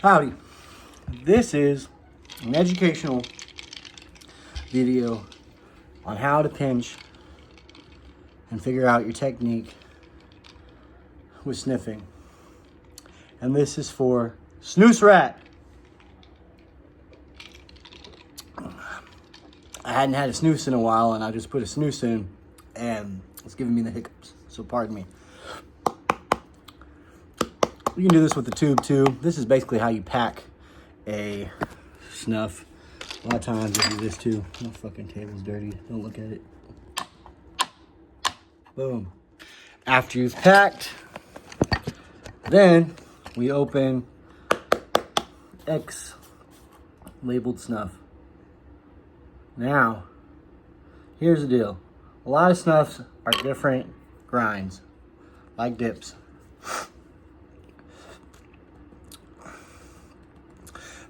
Howdy. This is an educational video on how to pinch and figure out your technique with sniffing. And this is for Snusrat. I hadn't had a snooze in a while, and I just put a snooze in, and it's giving me the hiccups, so pardon me. You can do this with the tube too. This is basically how you pack a snuff. A lot of times you do this too. My fucking table's dirty. Don't look at it. Boom. After you've packed, then we open X labeled snuff. Now, here's the deal. A lot of snuffs are different grinds, like dips.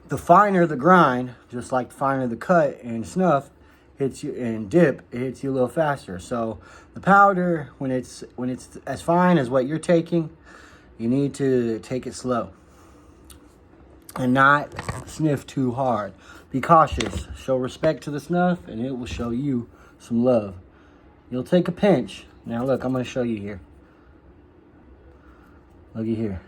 The finer the grind, just like the finer the cut in snuff, hits you in dip, it hits you a little faster. So the powder, when it's as fine as what you're taking, you need to take it slow and not sniff too hard. Be cautious. Show respect to the snuff, and it will show you some love. You'll take a pinch. Now look, I'm going to show you here. Looky here.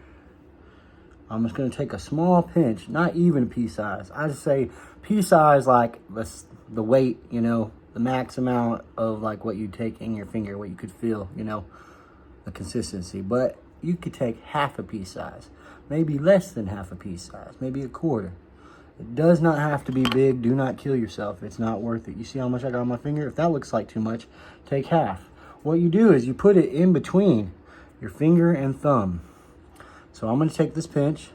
I'm just going to take a small pinch, not even pea size. I just say pea size like the weight, you know, the max amount of like what you take in your finger, what you could feel, you know, the consistency. But you could take half a pea size, maybe less than half a pea size, maybe a quarter. It does not have to be big. Do not kill yourself. It's not worth it. You see how much I got on my finger? If that looks like too much, take half. What you do is you put it in between your finger and thumb. So I'm going to take this pinch.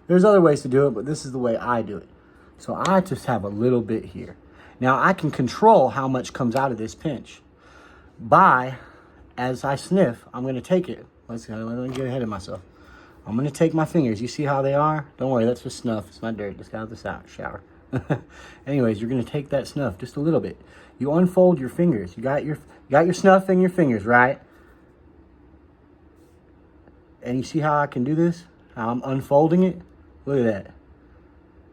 There's other ways to do it, but this is the way I do it. So I just have a little bit here. Now I can control how much comes out of this pinch. As I sniff, I'm going to take it. Let me get ahead of myself. I'm going to take my fingers. You see how they are? Don't worry, that's just snuff. It's not dirt. Just got out of the shower. Anyways, you're going to take that snuff just a little bit. You unfold your fingers. You got your snuff in your fingers, right? And you see how I can do this? How I'm unfolding it? Look at that.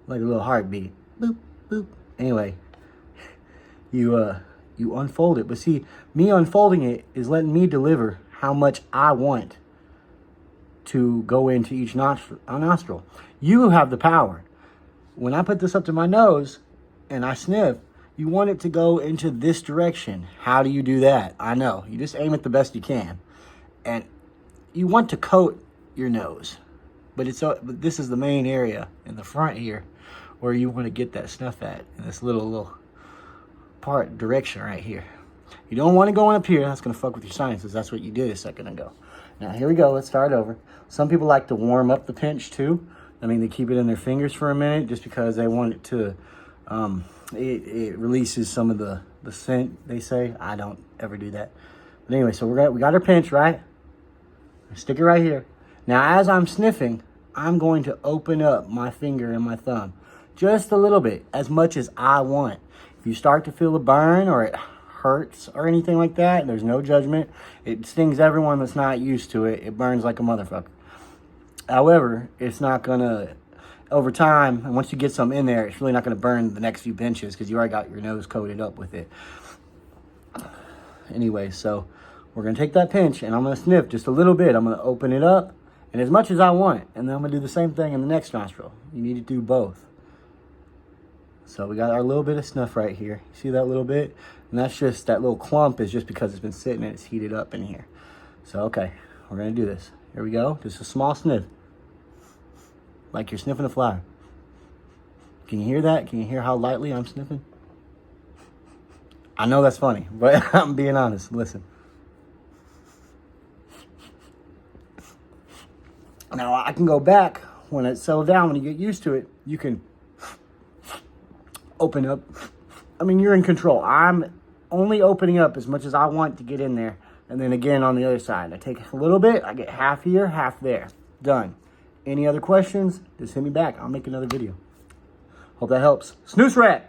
Like a little heartbeat. Boop, boop. Anyway, you unfold it. But see, me unfolding it is letting me deliver how much I want to go into each nostril. You have the power. When I put this up to my nose and I sniff, you want it to go into this direction. How do you do that? I know. You just aim it the best you can. And you want to coat your nose, but this is the main area in the front here where you want to get that snuff at, in this little direction right here. You don't want to go on up here. That's going to fuck with your sinuses. That's what you did a second ago. Now here we go. Let's start over. Some people like to warm up the pinch too. I mean, they keep it in their fingers for a minute just because they want it to, it releases some of the scent, they say. I don't ever do that. But anyway, so we got our pinch, right? Stick it right here. Now, as I'm sniffing, I'm going to open up my finger and my thumb just a little bit, as much as I want. If you start to feel a burn or it hurts or anything like that, there's no judgment. It stings everyone that's not used to it. It burns like a motherfucker. However, it's not going to, over time, and once you get some in there, it's really not going to burn the next few pinches because you already got your nose coated up with it. Anyway, so we're going to take that pinch, and I'm going to sniff just a little bit. I'm going to open it up, and as much as I want. And then I'm going to do the same thing in the next nostril. You need to do both. So we got our little bit of snuff right here. You see that little bit? And that's just, that little clump is just because it's been sitting and it's heated up in here. So, okay, we're going to do this. Here we go. Just a small sniff. Like you're sniffing a flower. Can you hear that? Can you hear how lightly I'm sniffing? I know that's funny, but I'm being honest. Listen. Now, I can go back when it settles down. When you get used to it, you can open up. I mean, you're in control. I'm only opening up as much as I want to get in there. And then again on the other side. I take a little bit. I get half here, half there. Done. Any other questions? Just hit me back. I'll make another video. Hope that helps. Snusrat!